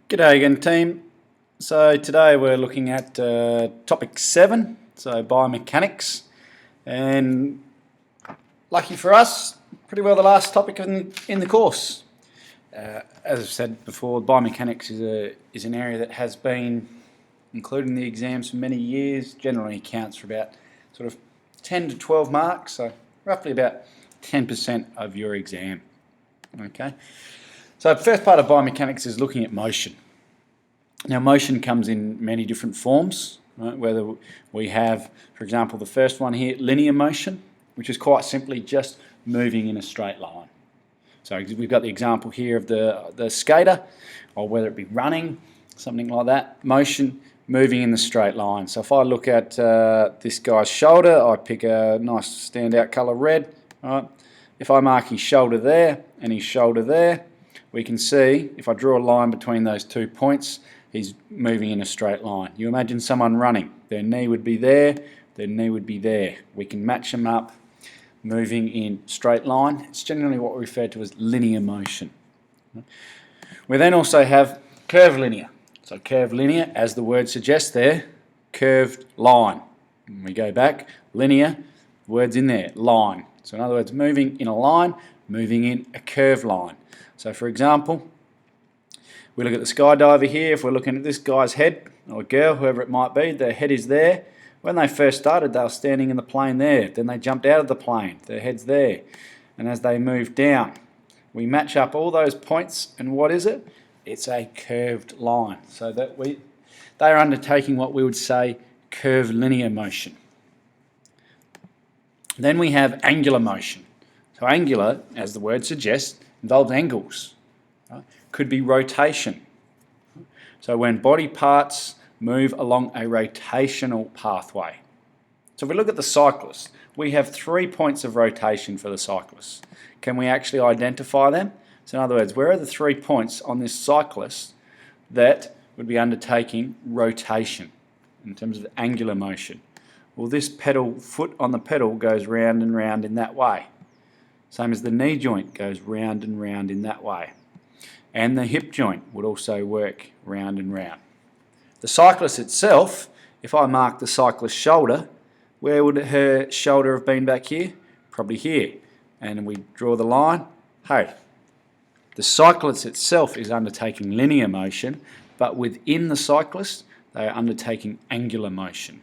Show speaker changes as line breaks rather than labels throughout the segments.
G'day again, team. So today we're looking at topic 7, so biomechanics, and lucky for us, pretty well the last topic in the course. As I've said before, biomechanics is an area that has been included in the exams for many years. Generally accounts for about sort of 10 to 12 marks, so roughly about 10% of your exam. Okay. So the first part of biomechanics is looking at motion. Now motion comes in many different forms, right? Whether we have, for example, the first one here, linear motion, which is quite simply just moving in a straight line. So we've got the example here of the skater, or whether it be running, something like that, motion moving in the straight line. So if I look at this guy's shoulder, I pick a nice standout colour red, right? If I mark his shoulder there and his shoulder there, we can see, if I draw a line between those 2 points, he's moving in a straight line. You imagine someone running. Their knee would be there, their knee would be there. We can match them up, moving in straight line. It's generally what we refer to as linear motion. We then also have curvilinear. So curvilinear, as the word suggests there, curved line. When we go back, linear, words in there, line. So in other words, moving in a line, moving in a curved line. So for example, we look at the skydiver here. If we're looking at this guy's head, or girl, whoever it might be, their head is there. When they first started, they were standing in the plane there. Then they jumped out of the plane, their head's there. And as they move down, we match up all those points, and what is it? It's a curved line. So that they are undertaking what we would say curvilinear motion. Then we have angular motion. So angular, as the word suggests, involves angles. Right? Could be rotation. So when body parts move along a rotational pathway. So if we look at the cyclist, we have 3 points of rotation for the cyclist. Can we actually identify them? So in other words, where are the 3 points on this cyclist that would be undertaking rotation in terms of angular motion? Well, this foot on the pedal goes round and round in that way. Same as the knee joint goes round and round in that way. And the hip joint would also work round and round. The cyclist itself, if I mark the cyclist's shoulder, where would her shoulder have been back here? Probably here. And we draw the line. Hey, the cyclist itself is undertaking linear motion, but within the cyclist, they are undertaking angular motion.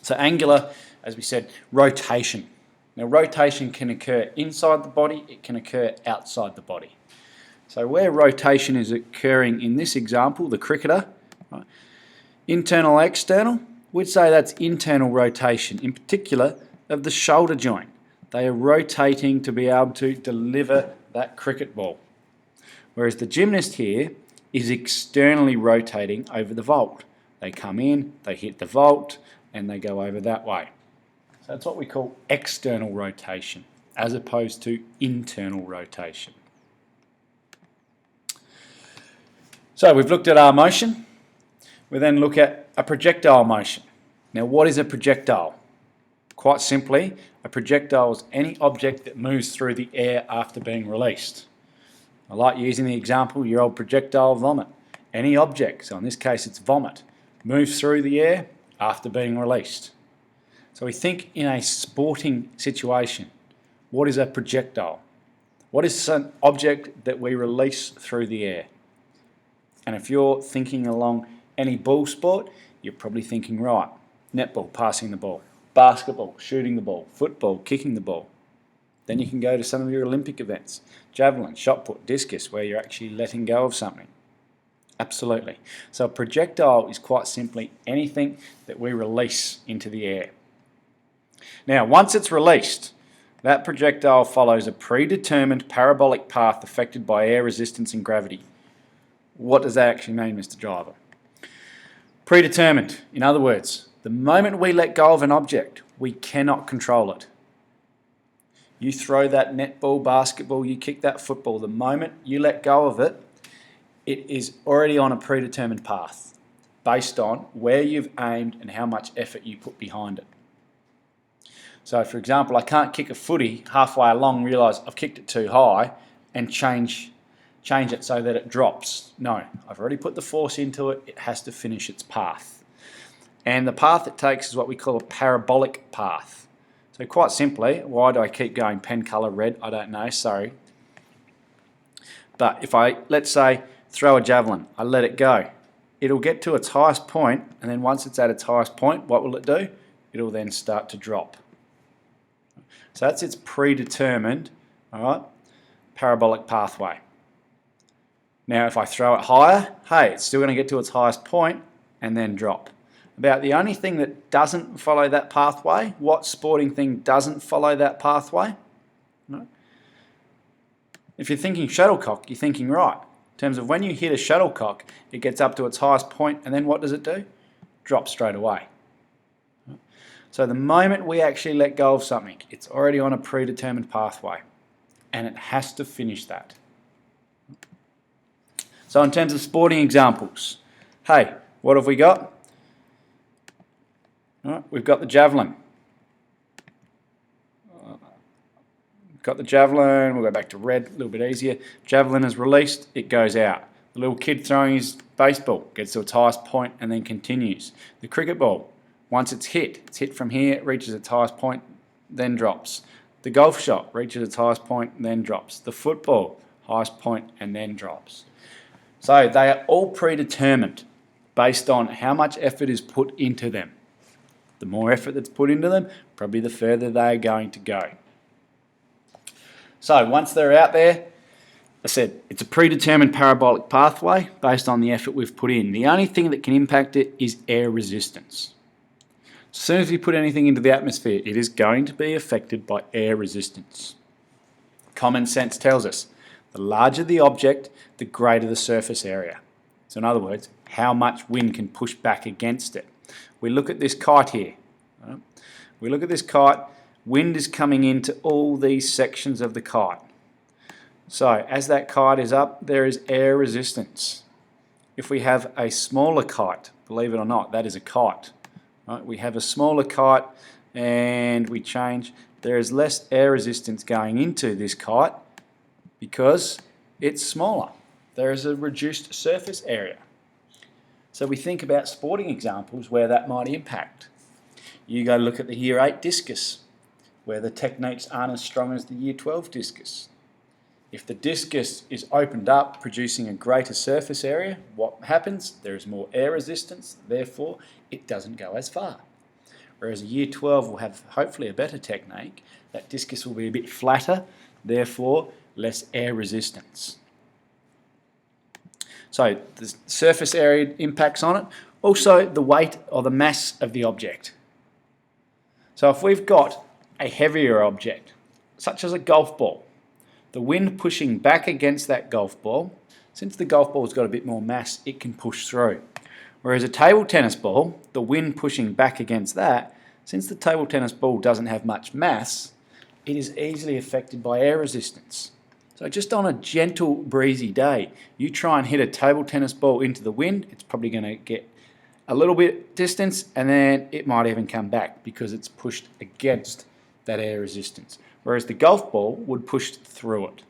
So angular, as we said, rotation. Now rotation can occur inside the body, it can occur outside the body. So where rotation is occurring in this example, the cricketer, right, internal, external, we'd say that's internal rotation, in particular of the shoulder joint. They are rotating to be able to deliver that cricket ball. Whereas the gymnast here is externally rotating over the vault. They come in, they hit the vault, and they go over that way. So that's what we call external rotation, as opposed to internal rotation. So we've looked at our motion. We then look at a projectile motion. Now what is a projectile? Quite simply, a projectile is any object that moves through the air after being released. I like using the example, your old projectile vomit. Any object, so in this case it's vomit, moves through the air after being released. So we think in a sporting situation, what is a projectile? What is an object that we release through the air? And if you're thinking along any ball sport, you're probably thinking, right, netball, passing the ball, basketball, shooting the ball, football, kicking the ball. Then you can go to some of your Olympic events, javelin, shot put, discus, where you're actually letting go of something. Absolutely. So a projectile is quite simply anything that we release into the air. Now, once it's released, that projectile follows a predetermined parabolic path affected by air resistance and gravity. What does that actually mean, Mr. Driver? Predetermined. In other words, the moment we let go of an object, we cannot control it. You throw that netball, basketball, you kick that football, the moment you let go of it, it is already on a predetermined path based on where you've aimed and how much effort you put behind it. So for example, I can't kick a footy halfway along, realise I've kicked it too high and change change it so that it drops. No, I've already put the force into it. It has to finish its path. And the path it takes is what we call a parabolic path. So quite simply, why do I keep going pen color red? I don't know, sorry. But if I, let's say, throw a javelin, I let it go, it'll get to its highest point, and then once it's at its highest point, what will it do? It'll then start to drop. So that's its predetermined, all right, parabolic pathway. Now if I throw it higher, hey, it's still going to get to its highest point and then drop. About the only thing that doesn't follow that pathway, what sporting thing doesn't follow that pathway? No. If you're thinking shuttlecock, you're thinking right. In terms of when you hit a shuttlecock, it gets up to its highest point, and then what does it do? Drop straight away. So the moment we actually let go of something, it's already on a predetermined pathway, and it has to finish that. So in terms of sporting examples, hey, what have we got? All right, we've got the javelin. Got the javelin, we'll go back to red, a little bit easier. Javelin is released, it goes out. The little kid throwing his baseball gets to its highest point and then continues. The cricket ball, once it's hit from here, it reaches its highest point, then drops. The golf shot reaches its highest point, then drops. The football, highest point, and then drops. So they are all predetermined based on how much effort is put into them. The more effort that's put into them, probably the further they are going to go. So once they're out there, I said it's a predetermined parabolic pathway based on the effort we've put in. The only thing that can impact it is air resistance. As soon as we put anything into the atmosphere, it is going to be affected by air resistance. Common sense tells us the larger the object, the greater the surface area. So in other words, how much wind can push back against it. We look at this kite here. Right? We look at this kite. Wind is coming into all these sections of the kite. So as that kite is up, there is air resistance. If we have a smaller kite, believe it or not, that is a kite. Right? We have a smaller kite and we change. There is less air resistance going into this kite because it's smaller. There is a reduced surface area. So we think about sporting examples where that might impact. You go look at the Year 8 discus, where the techniques aren't as strong as the Year 12 discus. If the discus is opened up, producing a greater surface area, what happens? There is more air resistance, therefore it doesn't go as far. Whereas a Year 12 will have hopefully a better technique, that discus will be a bit flatter, therefore less air resistance. So the surface area impacts on it, also the weight or the mass of the object. So if we've got a heavier object, such as a golf ball, the wind pushing back against that golf ball, since the golf ball's got a bit more mass, it can push through. Whereas a table tennis ball, the wind pushing back against that, since the table tennis ball doesn't have much mass, it is easily affected by air resistance. So just on a gentle, breezy day, you try and hit a table tennis ball into the wind, it's probably going to get a little bit distance and then it might even come back because it's pushed against that air resistance. Whereas the golf ball would push through it.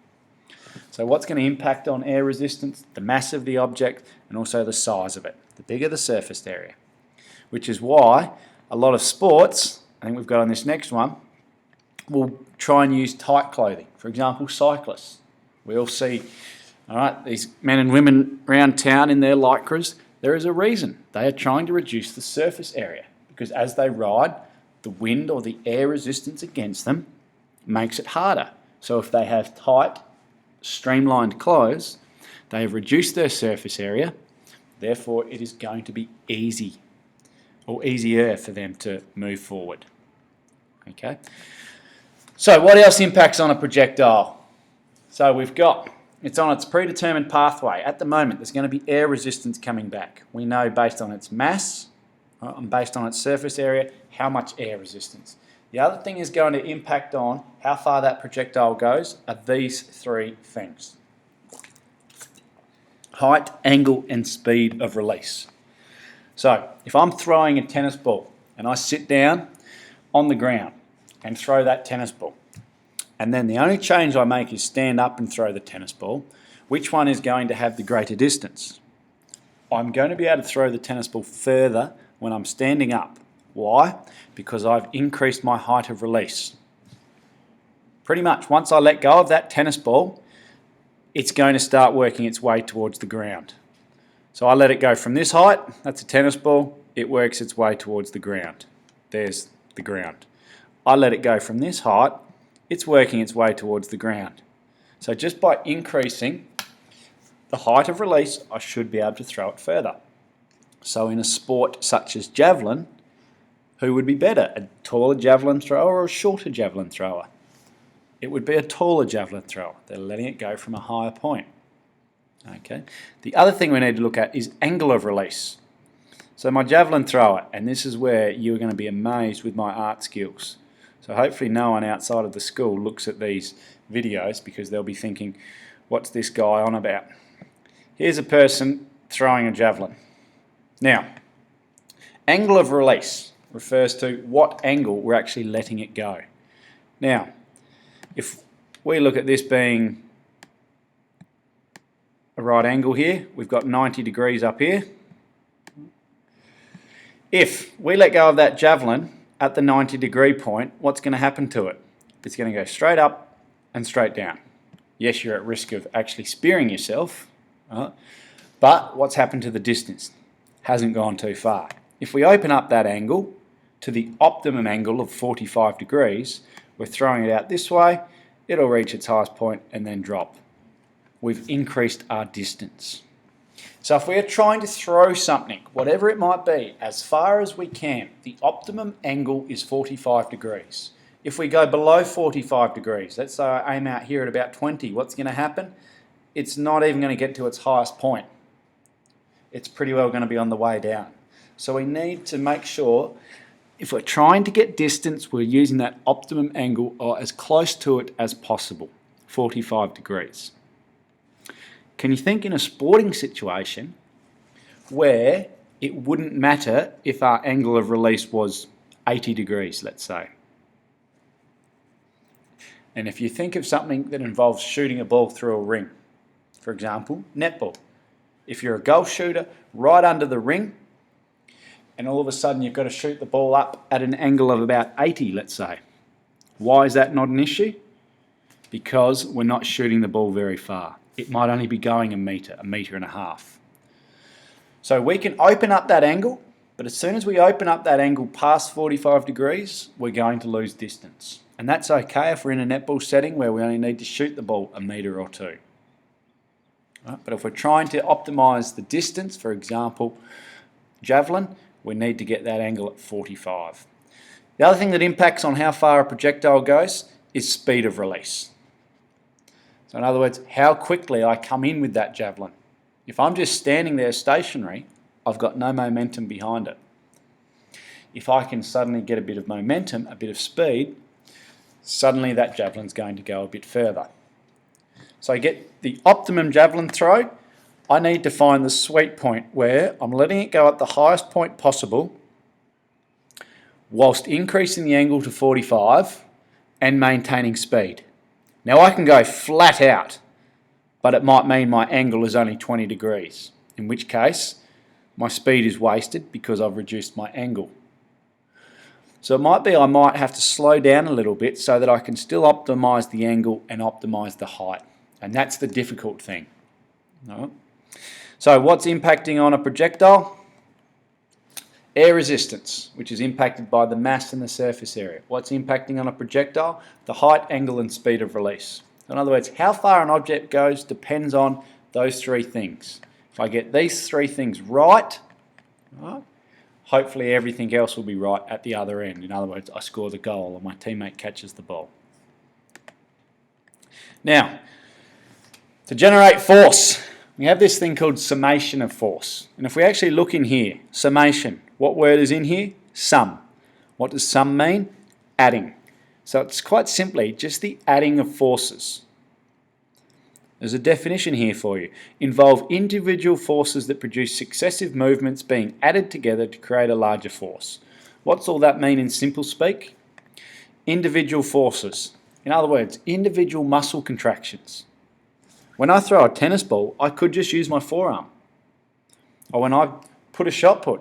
So what's going to impact on air resistance? The mass of the object and also the size of it. The bigger the surface area. Which is why a lot of sports, I think we've got on this next one, will try and use tight clothing. For example, cyclists. We all see, all right, these men and women around town in their lycras. There is a reason. They are trying to reduce the surface area because as they ride, the wind or the air resistance against them makes it harder. So if they have tight, streamlined clothes, they have reduced their surface area, therefore it is going to be easy or easier for them to move forward. Okay. So what else impacts on a projectile? So we've got, it's on its predetermined pathway. At the moment, there's going to be air resistance coming back. We know based on its mass, right, and based on its surface area, how much air resistance. The other thing is going to impact on how far that projectile goes are these three things. Height, angle, and speed of release. So if I'm throwing a tennis ball and I sit down on the ground and throw that tennis ball, and then the only change I make is stand up and throw the tennis ball, which one is going to have the greater distance? I'm going to be able to throw the tennis ball further when I'm standing up. Why? Because I've increased my height of release. Pretty much once I let go of that tennis ball, it's going to start working its way towards the ground. So I let it go from this height, that's a tennis ball, it works its way towards the ground. There's the ground. I let it go from this height, it's working its way towards the ground. So just by increasing the height of release, I should be able to throw it further. So in a sport such as javelin, who would be better, a taller javelin thrower or a shorter javelin thrower? It would be a taller javelin thrower. They're letting it go from a higher point. Okay. The other thing we need to look at is angle of release. So my javelin thrower, and this is where you're going to be amazed with my art skills. So hopefully no one outside of the school looks at these videos because they'll be thinking, what's this guy on about? Here's a person throwing a javelin. Now, angle of release refers to what angle we're actually letting it go. Now, if we look at this being a right angle here, we've got 90 degrees up here. If we let go of that javelin at the 90 degree point, what's going to happen to it? It's going to go straight up and straight down. Yes, you're at risk of actually spearing yourself, but what's happened to the distance? Hasn't gone too far. If we open up that angle to the optimum angle of 45 degrees, we're throwing it out this way, it'll reach its highest point and then drop. We've increased our distance. So if we're trying to throw something, whatever it might be, as far as we can, the optimum angle is 45 degrees. If we go below 45 degrees, let's say I aim out here at about 20, what's going to happen? It's not even going to get to its highest point. It's pretty well going to be on the way down. So we need to make sure, if we're trying to get distance, we're using that optimum angle or as close to it as possible, 45 degrees. Can you think in a sporting situation where it wouldn't matter if our angle of release was 80 degrees, let's say? And if you think of something that involves shooting a ball through a ring, for example, netball. If you're a goal shooter, right under the ring, and all of a sudden you've got to shoot the ball up at an angle of about 80, let's say. Why is that not an issue? Because we're not shooting the ball very far. It might only be going a metre and a half. So we can open up that angle, but as soon as we open up that angle past 45 degrees, we're going to lose distance. And that's okay if we're in a netball setting where we only need to shoot the ball a metre or two. Right? But if we're trying to optimise the distance, for example, javelin, we need to get that angle at 45. The other thing that impacts on how far a projectile goes is speed of release. So in other words, how quickly I come in with that javelin. If I'm just standing there stationary, I've got no momentum behind it. If I can suddenly get a bit of momentum, a bit of speed, suddenly that javelin's going to go a bit further. So I get the optimum javelin throw. I need to find the sweet point where I'm letting it go at the highest point possible whilst increasing the angle to 45 and maintaining speed. Now I can go flat out, but it might mean my angle is only 20 degrees, in which case my speed is wasted because I've reduced my angle. So it might be I might have to slow down a little bit so that I can still optimise the angle and optimise the height. And that's the difficult thing. Right. So what's impacting on a projectile? Air resistance, which is impacted by the mass and the surface area. What's impacting on a projectile? The height, angle and speed of release. In other words, how far an object goes depends on those three things. If I get these three things right, hopefully everything else will be right at the other end. In other words, I score the goal or my teammate catches the ball. Now, to generate force, we have this thing called summation of force. And if we actually look in here, summation, what word is in here? Sum. What does sum mean? Adding. So it's quite simply just the adding of forces. There's a definition here for you. Involve individual forces that produce successive movements being added together to create a larger force. What's all that mean in simple speak? Individual forces. In other words, individual muscle contractions. When I throw a tennis ball, I could just use my forearm. Or when I put a shot put,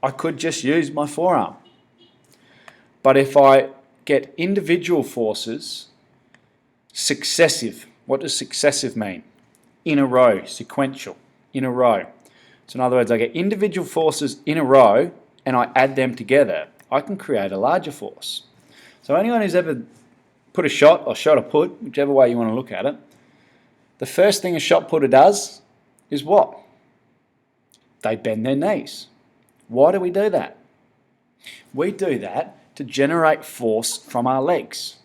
I could just use my forearm. But if I get individual forces, successive, what does successive mean? In a row, sequential, in a row. So in other words, I get individual forces in a row and I add them together, I can create a larger force. So anyone who's ever put a shot or shot a put, whichever way you want to look at it, the first thing a shot putter does is what? They bend their knees. Why do we do that? We do that to generate force from our legs.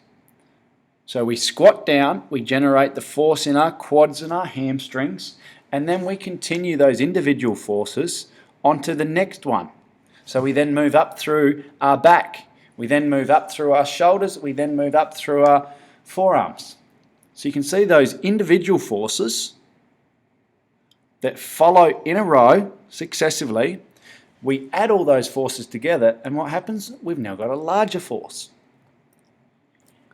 So we squat down, we generate the force in our quads and our hamstrings, and then we continue those individual forces onto the next one. So we then move up through our back, we then move up through our shoulders, we then move up through our forearms. So you can see those individual forces that follow in a row successively. We add all those forces together, and what happens? We've now got a larger force.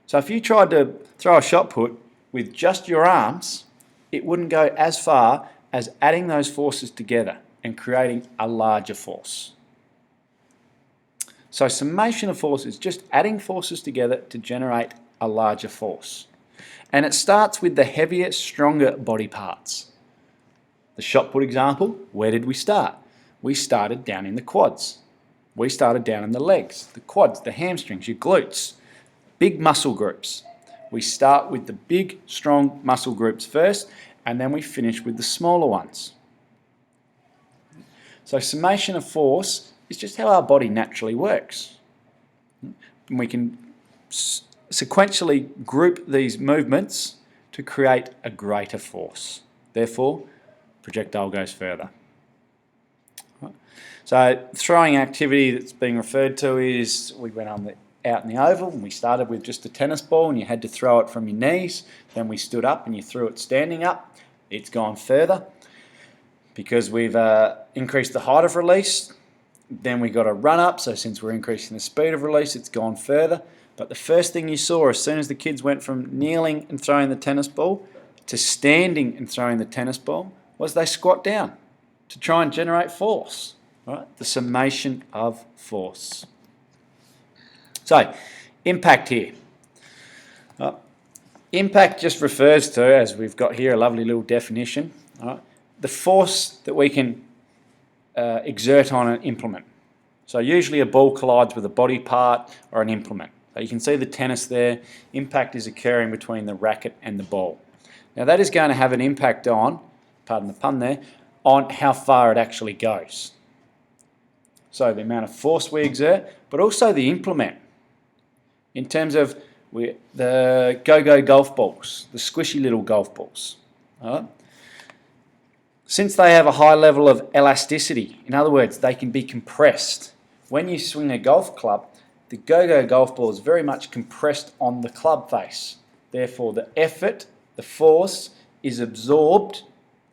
So if you tried to throw a shot put with just your arms, it wouldn't go as far as adding those forces together and creating a larger force. So summation of force is just adding forces together to generate a larger force. And it starts with the heavier, stronger body parts. The shot put example, where did we start? We started down in the quads. We started down in the legs, the quads, the hamstrings, your glutes. Big muscle groups. We start with the big, strong muscle groups first, and then we finish with the smaller ones. So summation of force is just how our body naturally works. And we can sequentially group these movements to create a greater force. Therefore, projectile goes further. So throwing activity that's being referred to is we went out in the oval and we started with just a tennis ball and you had to throw it from your knees. Then we stood up and you threw it standing up. It's gone further because we've increased the height of release. Then we got a run up, so since we're increasing the speed of release, it's gone further. But the first thing you saw as soon as the kids went from kneeling and throwing the tennis ball to standing and throwing the tennis ball was they squat down to try and generate force. Right? The summation of force. So, impact here. Impact just refers to, as we've got here, a lovely little definition, right? The force that we can exert on an implement. So usually a ball collides with a body part or an implement. So you can see the tennis there. Impact is occurring between the racket and the ball. Now that is going to have an impact on, pardon the pun there, on how far it actually goes. So the amount of force we exert, but also the implement. In terms of the go-go golf balls, the squishy little golf balls. Right? Since they have a high level of elasticity, in other words, they can be compressed. When you swing a golf club, the go-go golf ball is very much compressed on the club face. Therefore, the effort, the force, is absorbed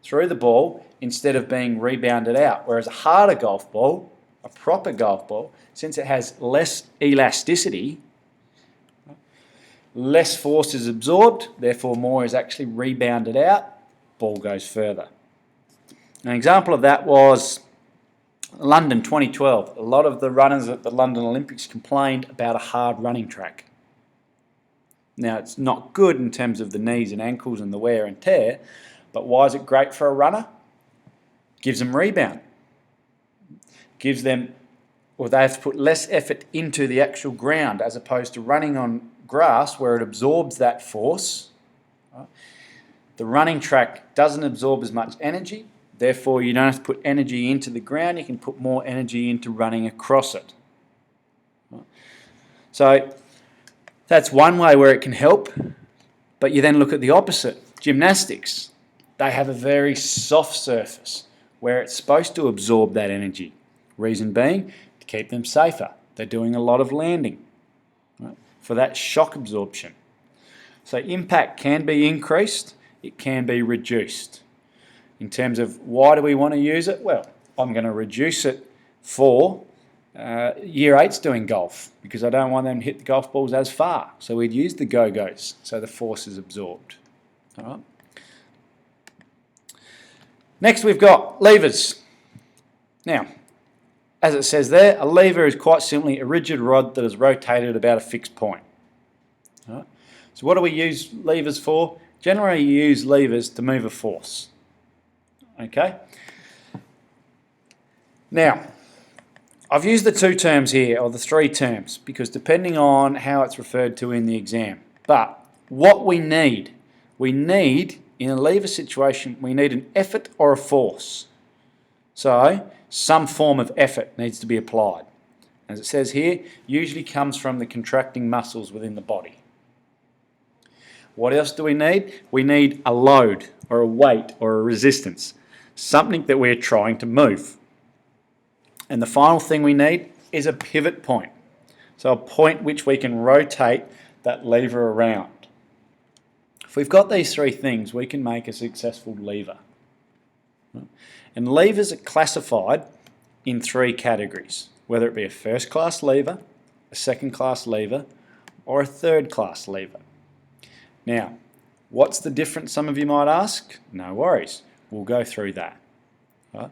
through the ball instead of being rebounded out. Whereas a harder golf ball, a proper golf ball, since it has less elasticity, less force is absorbed, therefore more is actually rebounded out, ball goes further. An example of that was London 2012. A lot of the runners at the London Olympics complained about a hard running track. Now it's not good in terms of the knees and ankles and the wear and tear, but why is it great for a runner? Gives them rebound. Gives them, or they have to put less effort into the actual ground as opposed to running on grass where it absorbs that force. The running track doesn't absorb as much energy, therefore you don't have to put energy into the ground, you can put more energy into running across it. So that's one way where it can help, but you then look at the opposite. Gymnastics, they have a very soft surface where it's supposed to absorb that energy. Reason being, to keep them safer. They're doing a lot of landing, right, for that shock absorption. So impact can be increased, it can be reduced. In terms of why do we want to use it? Well, I'm going to reduce it for year 8's doing golf because I don't want them to hit the golf balls as far. So we'd use the go-go's so the force is absorbed. All right? Next we've got levers. Now, as it says there, a lever is quite simply a rigid rod that is rotated about a fixed point. Right? So what do we use levers for? Generally you use levers to move a force. Okay? Now, I've used the two terms here, or the three terms, because depending on how it's referred to in the exam. But what we need in a lever situation, we need an effort or a force. So, some form of effort needs to be applied. As it says here, usually comes from the contracting muscles within the body. What else do we need? We need a load, or a weight, or a resistance. Something that we're trying to move. And the final thing we need is a pivot point. So a point which we can rotate that lever around. If we've got these three things, we can make a successful lever. And levers are classified in three categories, whether it be a first class lever, a second class lever, or a third class lever. Now, what's the difference, some of you might ask? No worries, we'll go through that. Right?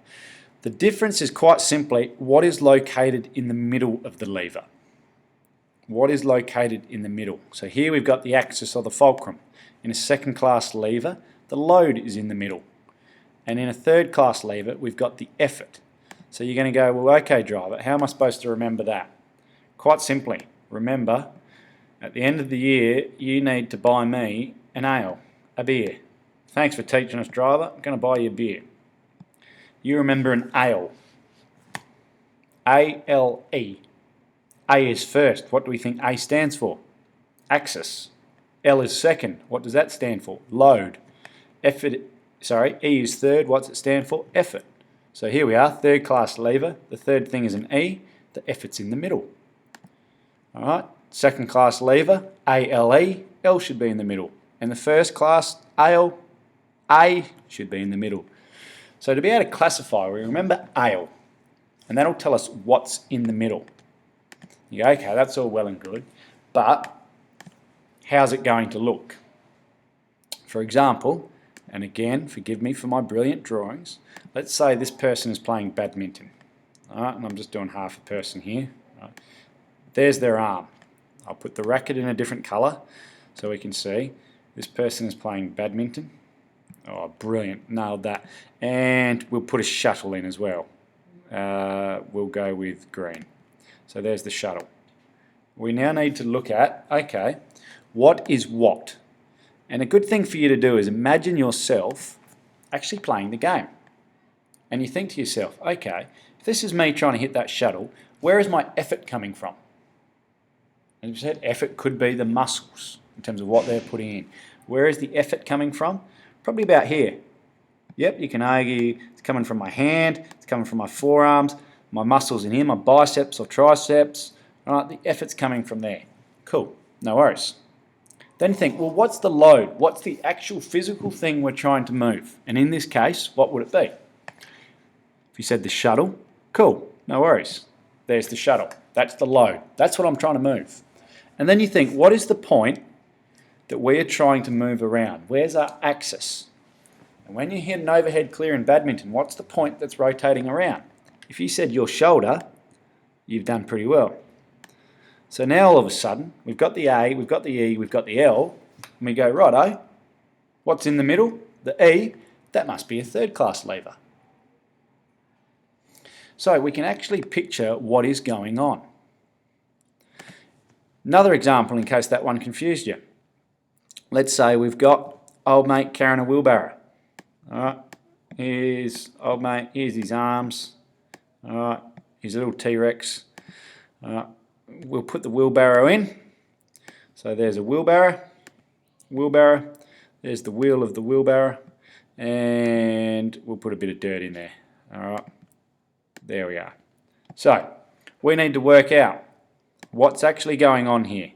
The difference is quite simply what is located in the middle of the lever. What is located in the middle? So here we've got the axis or the fulcrum. In a second class lever, the load is in the middle. And in a third class lever, we've got the effort. So you're going to go, well, okay, driver, how am I supposed to remember that? Quite simply, remember, at the end of the year, you need to buy me an ale, a beer. Thanks for teaching us, driver. I'm going to buy you a beer. You remember an ale. A-L-E. A is first. What do we think A stands for? Axis. L is second. What does that stand for? Load. Effort. Sorry, E is third. What's it stand for? Effort. So here we are, third class lever. The third thing is an E. The effort's in the middle. Alright, second class lever, A-L-E. L should be in the middle. And the first class, ale, A should be in the middle. So to be able to classify, we remember ale. And that'll tell us what's in the middle. You go, okay, that's all well and good. But how's it going to look? For example, and again, forgive me for my brilliant drawings, let's say this person is playing badminton. Alright, and I'm just doing half a person here. Right. There's their arm. I'll put the racket in a different colour so we can see. This person is playing badminton. Oh, brilliant, nailed that. And we'll put a shuttle in as well. We'll go with green. So there's the shuttle. We now need to look at, okay, what is what? And a good thing for you to do is imagine yourself actually playing the game. And you think to yourself, okay, if this is me trying to hit that shuttle, where is my effort coming from? As you said, effort could be the muscles in terms of what they're putting in. Where is the effort coming from? Probably about here. Yep, you can argue it's coming from my hand, it's coming from my forearms, my muscles in here, my biceps or triceps. All right, the effort's coming from there. Cool, no worries. Then think, well, what's the load? What's the actual physical thing we're trying to move? And in this case, what would it be? If you said the shuttle, cool, no worries. There's the shuttle. That's the load. That's what I'm trying to move. And then you think, what is the point that we are trying to move around? Where's our axis? And when you hit an overhead clear in badminton, what's the point that's rotating around? If you said your shoulder, you've done pretty well. So now all of a sudden, we've got the A, we've got the E, we've got the L, and we go, righto, what's in the middle? The E, that must be a third class lever. So we can actually picture what is going on. Another example in case that one confused you. Let's say we've got old mate carrying a wheelbarrow. Alright, here's old mate, here's his arms. Alright, his little T-Rex. Alright, we'll put the wheelbarrow in. So there's a wheelbarrow, there's the wheel of the wheelbarrow, and we'll put a bit of dirt in there. Alright, there we are. So, we need to work out what's actually going on here.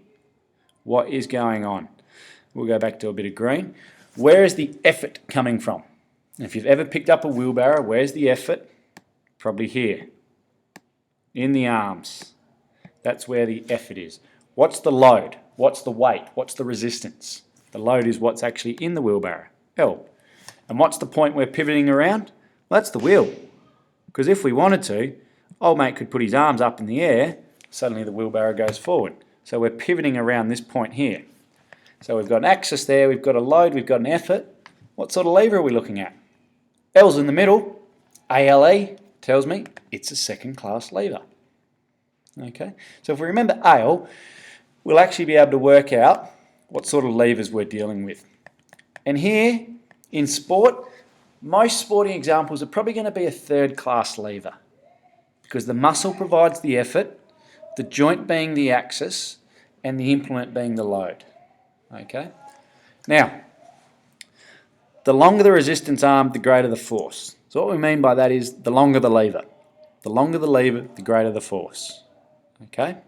What is going on? We'll go back to a bit of green. Where is the effort coming from? If you've ever picked up a wheelbarrow, where's the effort? Probably here, in the arms. That's where the effort is. What's the load? What's the weight? What's the resistance? The load is what's actually in the wheelbarrow, L. And what's the point we're pivoting around? Well, that's the wheel. Because if we wanted to, old mate could put his arms up in the air, suddenly the wheelbarrow goes forward. So we're pivoting around this point here. So we've got an axis there, we've got a load, we've got an effort. What sort of lever are we looking at? L's in the middle. ALE tells me it's a second class lever. Okay, so if we remember AL, we'll actually be able to work out what sort of levers we're dealing with. And here, in sport, most sporting examples are probably going to be a third class lever because the muscle provides the effort, the joint being the axis, and the implement being the load. Okay. Now, the longer the resistance arm, the greater the force. So what we mean by that is the longer the lever. The longer the lever, the greater the force. Okay.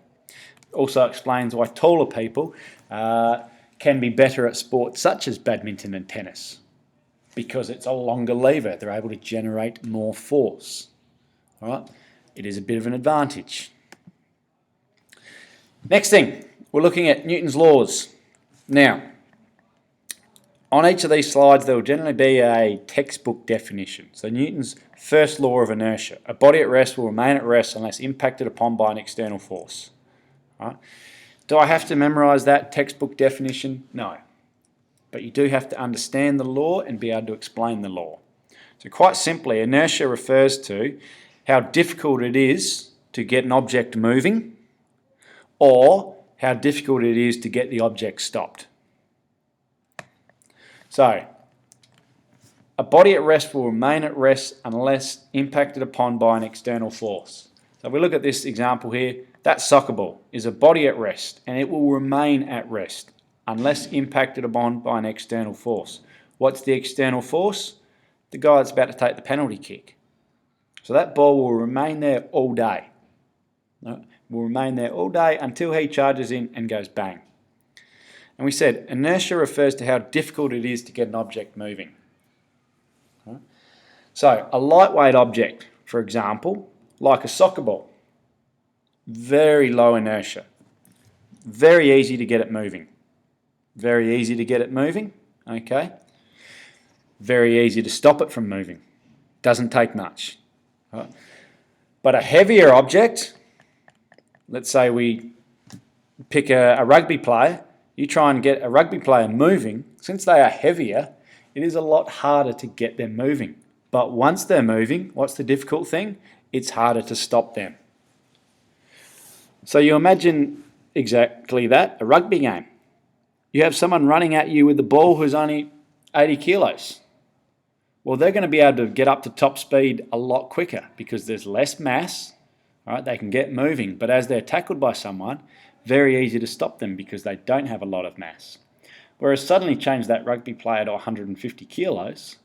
Also explains why taller people can be better at sports such as badminton and tennis because it's a longer lever. They're able to generate more force. All right. It is a bit of an advantage. Next thing, we're looking at Newton's laws. Now, on each of these slides, there will generally be a textbook definition. So Newton's first law of inertia. A body at rest will remain at rest unless impacted upon by an external force. Right? Do I have to memorise that textbook definition? No. But you do have to understand the law and be able to explain the law. So quite simply, inertia refers to how difficult it is to get an object moving or how difficult it is to get the object stopped. So, a body at rest will remain at rest unless impacted upon by an external force. So if we look at this example here, that soccer ball is a body at rest and it will remain at rest unless impacted upon by an external force. What's the external force? The guy that's about to take the penalty kick. So that ball will remain there all day. Will remain there all day until he charges in and goes bang. And we said inertia refers to how difficult it is to get an object moving. So a lightweight object, for example, like a soccer ball, very low inertia, very easy to get it moving. Very easy to get it moving, okay? Very easy to stop it from moving. Doesn't take much. Right? But a heavier object, let's say we pick a rugby player, you try and get a rugby player moving, since they are heavier, it is a lot harder to get them moving. But once they're moving, what's the difficult thing? It's harder to stop them. So you imagine exactly that, a rugby game. You have someone running at you with the ball who's only 80 kilos. Well, they're going to be able to get up to top speed a lot quicker because there's less mass. All right, they can get moving, but as they're tackled by someone, very easy to stop them because they don't have a lot of mass. Whereas suddenly change that rugby player to 150 kilos,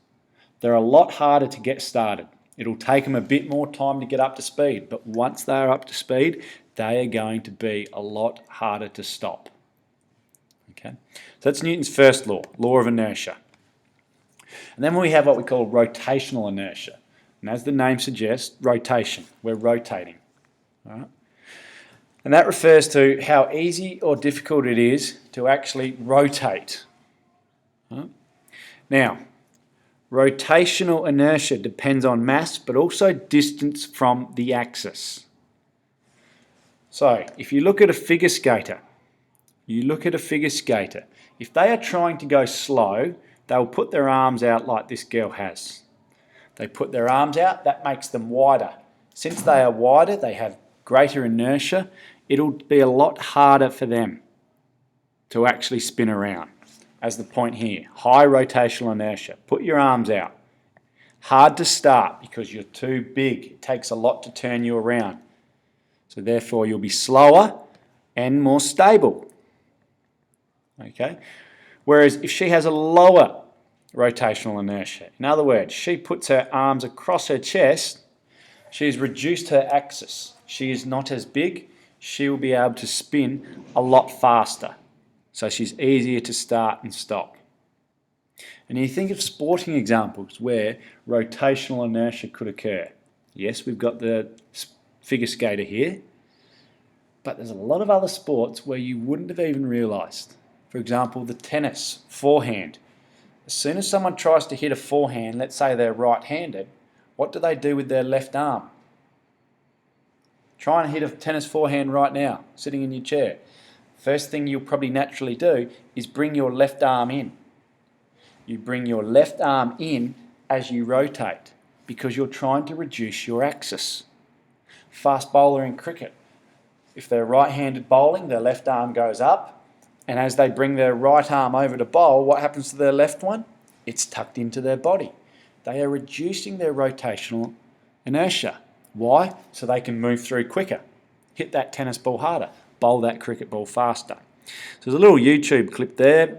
they're a lot harder to get started. It'll take them a bit more time to get up to speed, but once they're up to speed, they are going to be a lot harder to stop. Okay, so that's Newton's first law, law of inertia. And then we have what we call rotational inertia. And as the name suggests, rotation. We're rotating. All right? And that refers to how easy or difficult it is to actually rotate. All right? Now, rotational inertia depends on mass, but also distance from the axis. So, if you look at a figure skater, if they are trying to go slow, they'll put their arms out like this girl has. They put their arms out, that makes them wider. Since they are wider, they have greater inertia, it'll be a lot harder for them to actually spin around. As the point here, high rotational inertia. Put your arms out. Hard to start because you're too big. It takes a lot to turn you around. So therefore you'll be slower and more stable. Okay? Whereas if she has a lower rotational inertia, in other words, she puts her arms across her chest, she's reduced her axis. She is not as big, she will be able to spin a lot faster. So she's easier to start and stop. And you think of sporting examples where rotational inertia could occur. Yes, we've got the figure skater here, but there's a lot of other sports where you wouldn't have even realised. For example, the tennis forehand. As soon as someone tries to hit a forehand, let's say they're right-handed, what do they do with their left arm? Try and hit a tennis forehand right now, sitting in your chair. First thing you'll probably naturally do is bring your left arm in. You bring your left arm in as you rotate because you're trying to reduce your axis. Fast bowler in cricket, if they're right-handed bowling, their left arm goes up, and as they bring their right arm over to bowl, what happens to their left one? It's tucked into their body. They are reducing their rotational inertia. Why? So they can move through quicker, hit that tennis ball harder, bowl that cricket ball faster. So there's a little YouTube clip there.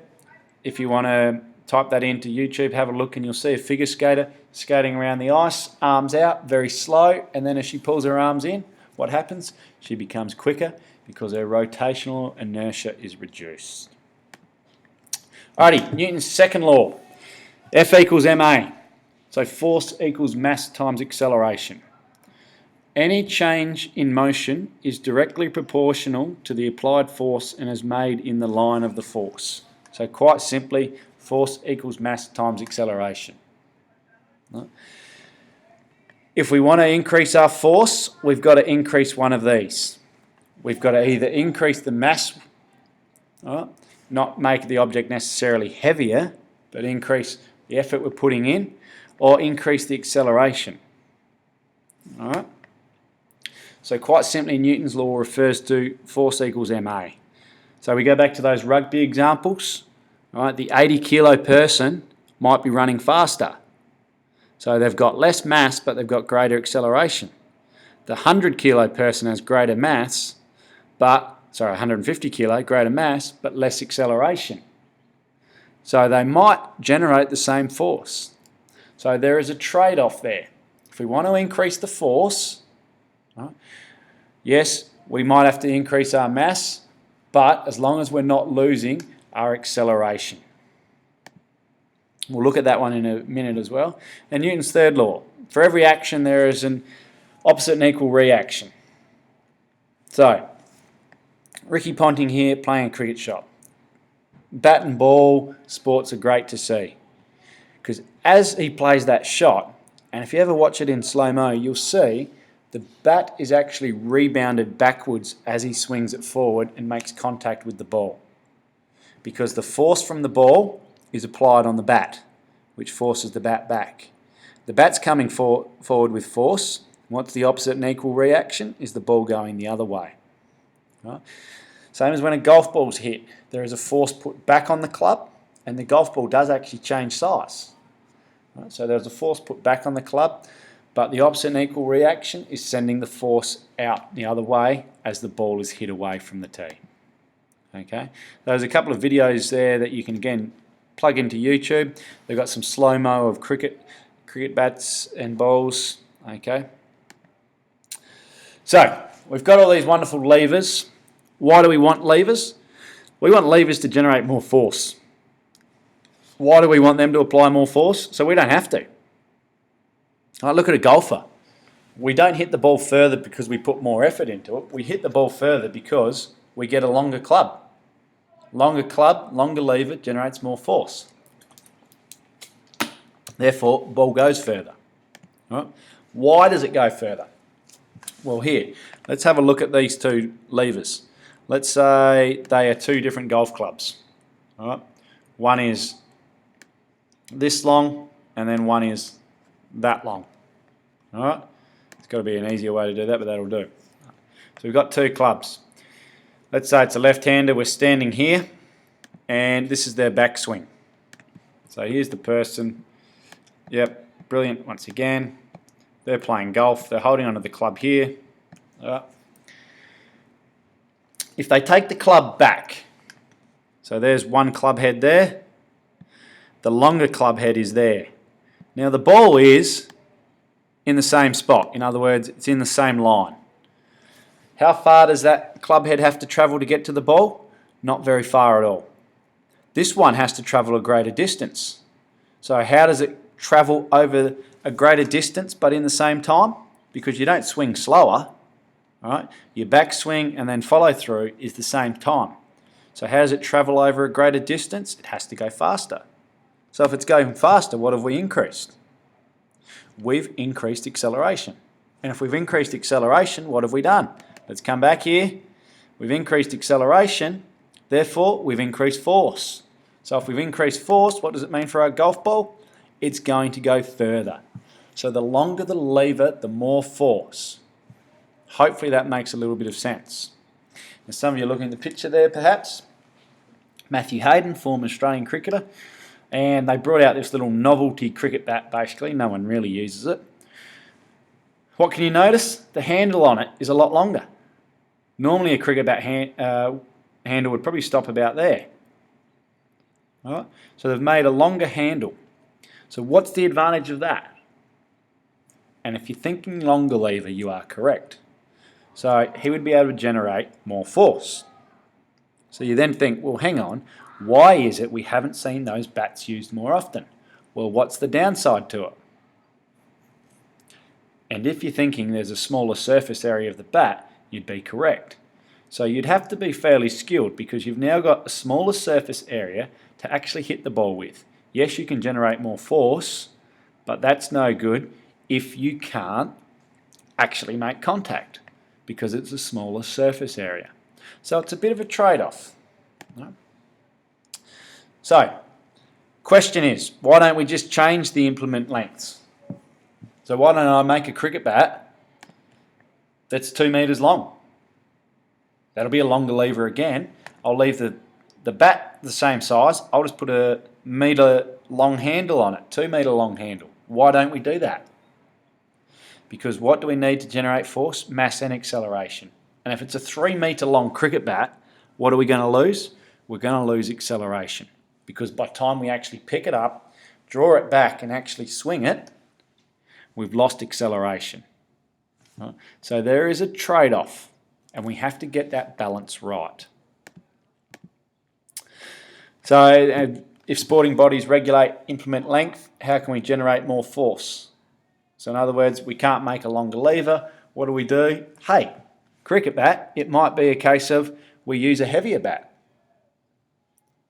If you want to type that into YouTube, have a look, and you'll see a figure skater skating around the ice, arms out, very slow, and then as she pulls her arms in, what happens? She becomes quicker because her rotational inertia is reduced. Alrighty, Newton's second law, F equals ma. So force equals mass times acceleration. Any change in motion is directly proportional to the applied force and is made in the line of the force. So quite simply, force equals mass times acceleration. If we want to increase our force, we've got to increase one of these. We've got to either increase the mass, not make the object necessarily heavier, but increase the effort we're putting in, or increase the acceleration. All right. So quite simply, Newton's law refers to force equals ma. So we go back to those rugby examples. All right, the 80 kilo person might be running faster. So they've got less mass, but they've got greater acceleration. The 100 kilo person has greater mass, 150 kilo, greater mass, but less acceleration. So they might generate the same force. So there is a trade-off there. If we want to increase the force, right, yes, we might have to increase our mass, but as long as we're not losing our acceleration. We'll look at that one in a minute as well. And Newton's third law. For every action there is an opposite and equal reaction. So, Ricky Ponting here playing a cricket shot. Bat and ball sports are great to see. Because as he plays that shot, and if you ever watch it in slow-mo, you'll see the bat is actually rebounded backwards as he swings it forward and makes contact with the ball. Because the force from the ball is applied on the bat, which forces the bat back. The bat's coming forward with force. What's the opposite and equal reaction? Is the ball going the other way. Right? Same as when a golf ball's hit. There is a force put back on the club, and the golf ball does actually change size. Right? So there's a force put back on the club, but the opposite and equal reaction is sending the force out the other way as the ball is hit away from the tee. Okay, there's a couple of videos there that you can again plug into YouTube. They've got some slow-mo of cricket bats and balls. Okay, so we've got all these wonderful levers. Why do we want levers? We want levers to generate more force. Why do we want them to apply more force? So we don't have to. All right, look at a golfer. We don't hit the ball further because we put more effort into it. We hit the ball further because we get a longer club. Longer club, longer lever generates more force. Therefore, ball goes further. All right. Why does it go further? Well, here, let's have a look at these two levers. Let's say they are two different golf clubs. All right. One is this long, and then one is that long. All right. It's got to be an easier way to do that, but that'll do. So we've got two clubs. Let's say it's a left-hander, we're standing here, and this is their backswing. So here's the person. Yep, brilliant once again. They're playing golf, they're holding onto the club here. If they take the club back, so there's one club head there, the longer club head is there. Now the ball is in the same spot, in other words, it's in the same line. How far does that club head have to travel to get to the ball? Not very far at all. This one has to travel a greater distance. So how does it travel over a greater distance but in the same time? Because you don't swing slower. All right? Your backswing and then follow through is the same time. So how does it travel over a greater distance? It has to go faster. So if it's going faster, what have we increased? we've increased acceleration. And if we've increased acceleration, what have we done? Let's come back here. We've increased acceleration, therefore we've increased force. So if we've increased force, what does it mean for our golf ball? It's going to go further. So the longer the lever, the more force. Hopefully that makes a little bit of sense. Now some of you are looking at the picture there perhaps. Matthew Hayden, former Australian cricketer, and they brought out this little novelty cricket bat basically. No one really uses it. What can you notice? The handle on it is a lot longer. Normally a cricket bat handle would probably stop about there. All right? So they've made a longer handle. So what's the advantage of that? And if you're thinking longer lever, you are correct. So he would be able to generate more force. So you then think, well, hang on, why is it we haven't seen those bats used more often? Well, what's the downside to it? And if you're thinking there's a smaller surface area of the bat, you'd be correct. So you'd have to be fairly skilled because you've now got a smaller surface area to actually hit the ball with. Yes, you can generate more force, but that's no good if you can't actually make contact because it's a smaller surface area. So it's a bit of a trade-off. So, question is, why don't we just change the implement lengths? So why don't I make a cricket bat that's 2 meters long? That'll be a longer lever again. I'll leave the bat the same size. I'll just put a meter long handle on it, 2 meter long handle. Why don't we do that? Because what do we need to generate force? Mass and acceleration. And if it's a 3 meter long cricket bat, what are we going to lose? We're going to lose acceleration. Because by the time we actually pick it up, draw it back and actually swing it, we've lost acceleration. So there is a trade-off, and we have to get that balance right. So if sporting bodies regulate implement length, how can we generate more force? So in other words, we can't make a longer lever. What do? Hey, cricket bat, it might be a case of we use a heavier bat.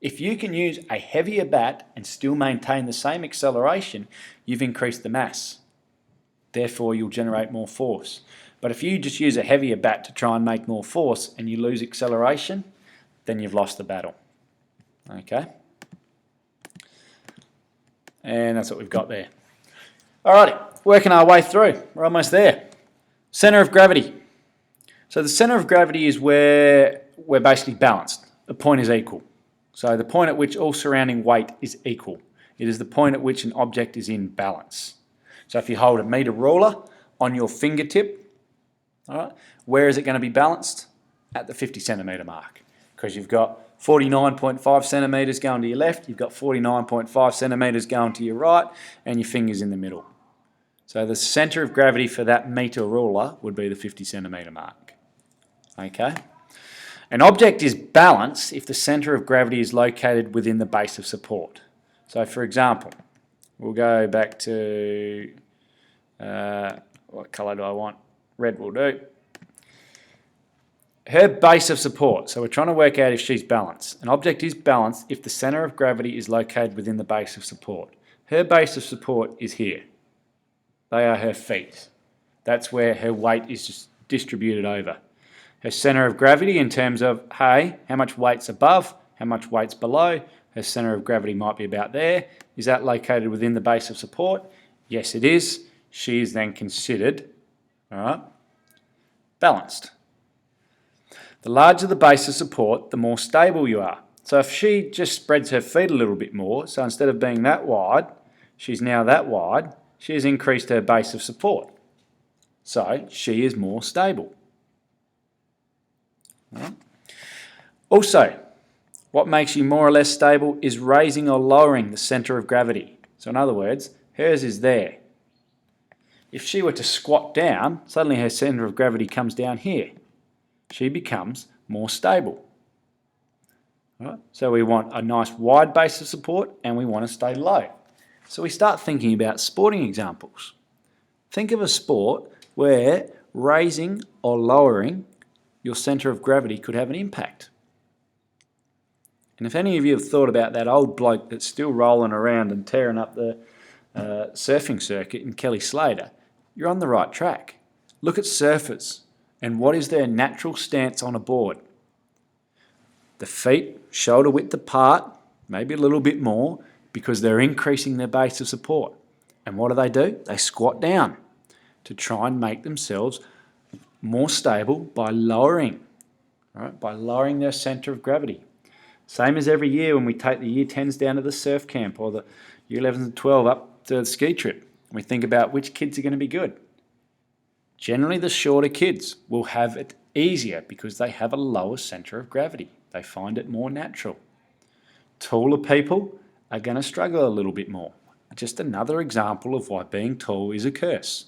If you can use a heavier bat and still maintain the same acceleration, you've increased the mass. Therefore, you'll generate more force. But if you just use a heavier bat to try and make more force and you lose acceleration, then you've lost the battle. Okay? And that's what we've got there. Alrighty, working our way through. We're almost there. Centre of gravity. So the centre of gravity is where we're basically balanced. The point is equal. So the point at which all surrounding weight is equal. It is the point at which an object is in balance. So if you hold a metre ruler on your fingertip, all right, where is it going to be balanced? At the 50 centimetre mark. Because you've got 49.5 centimetres going to your left, you've got 49.5 centimetres going to your right, and your finger's in the middle. So the centre of gravity for that metre ruler would be the 50 centimetre mark. Okay? An object is balanced if the centre of gravity is located within the base of support. So for example, we'll go back to, what colour do I want? Red will do. Her base of support, so we're trying to work out if she's balanced. An object is balanced if the centre of gravity is located within the base of support. Her base of support is here. They are her feet. That's where her weight is just distributed over. Her centre of gravity in terms of, hey, how much weight's above, how much weight's below. Her centre of gravity might be about there. Is that located within the base of support? Yes, it is. She is then considered, all right, balanced. The larger the base of support, the more stable you are. So if she just spreads her feet a little bit more, so instead of being that wide, she's now that wide, she has increased her base of support. So she is more stable. Right. Also, what makes you more or less stable is raising or lowering the centre of gravity. So in other words, hers is there. If she were to squat down, suddenly her centre of gravity comes down here. She becomes more stable. Right. So we want a nice wide base of support and we want to stay low. So we start thinking about sporting examples. Think of a sport where raising or lowering your centre of gravity could have an impact. And if any of you have thought about that old bloke that's still rolling around and tearing up the surfing circuit in Kelly Slater, you're on the right track. Look at surfers and what is their natural stance on a board. The feet shoulder width apart, maybe a little bit more, because they're increasing their base of support. And what do? They squat down to try and make themselves more stable by lowering their centre of gravity. Same as every year when we take the Year 10s down to the surf camp or the Year 11s and 12 up to the ski trip. We think about which kids are going to be good. Generally, the shorter kids will have it easier because they have a lower centre of gravity. They find it more natural. Taller people are going to struggle a little bit more. Just another example of why being tall is a curse.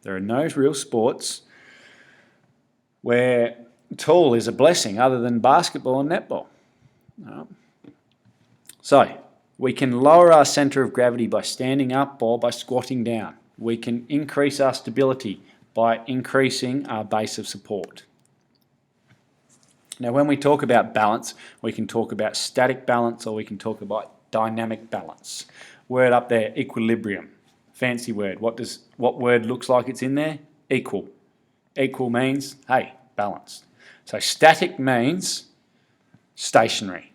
There are no real sports where tall is a blessing other than basketball and netball. So, we can lower our centre of gravity by standing up or by squatting down. We can increase our stability by increasing our base of support. Now, when we talk about balance, we can talk about static balance or we can talk about dynamic balance. Word up there, equilibrium. Fancy word. What word looks like it's in there? Equal. Equal means, hey, balanced. So static means stationary.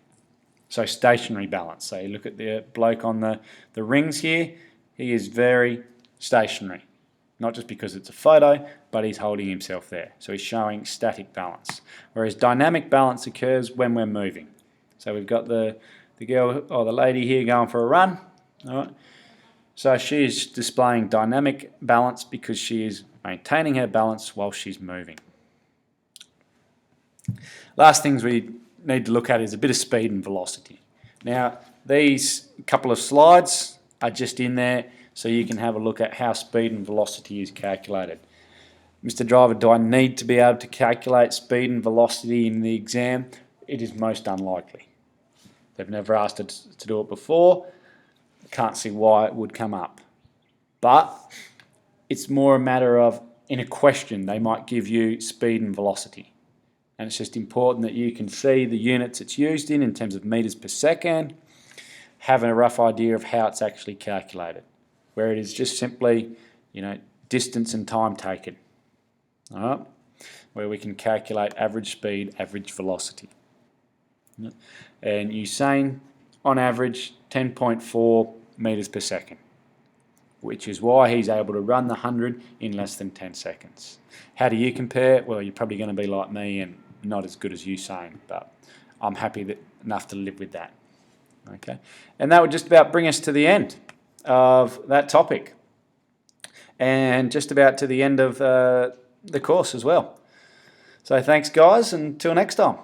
So stationary balance. So you look at the bloke on the rings here, he is very stationary. Not just because it's a photo, but he's holding himself there. So he's showing static balance. Whereas dynamic balance occurs when we're moving. So we've got the girl or the lady here going for a run. All right. So she is displaying dynamic balance because she is maintaining her balance while she's moving. Last things we need to look at is a bit of speed and velocity. Now, these couple of slides are just in there so you can have a look at how speed and velocity is calculated. Mr. Driver, do I need to be able to calculate speed and velocity in the exam? It is most unlikely. They've never asked us to do it before. Can't see why it would come up. But it's more a matter of, in a question, they might give you speed and velocity. And it's just important that you can see the units it's used in terms of meters per second, having a rough idea of how it's actually calculated, where it is just simply, distance and time taken. All right? Where we can calculate average speed, average velocity. And Usain, on average, 10.4 meters per second, which is why he's able to run the 100 in less than 10 seconds. How do you compare? Well, you're probably going to be like me and not as good as Usain, but I'm happy enough to live with that. Okay, and that would just about bring us to the end of that topic, and just about to the end of the course as well. So thanks, guys, until next time.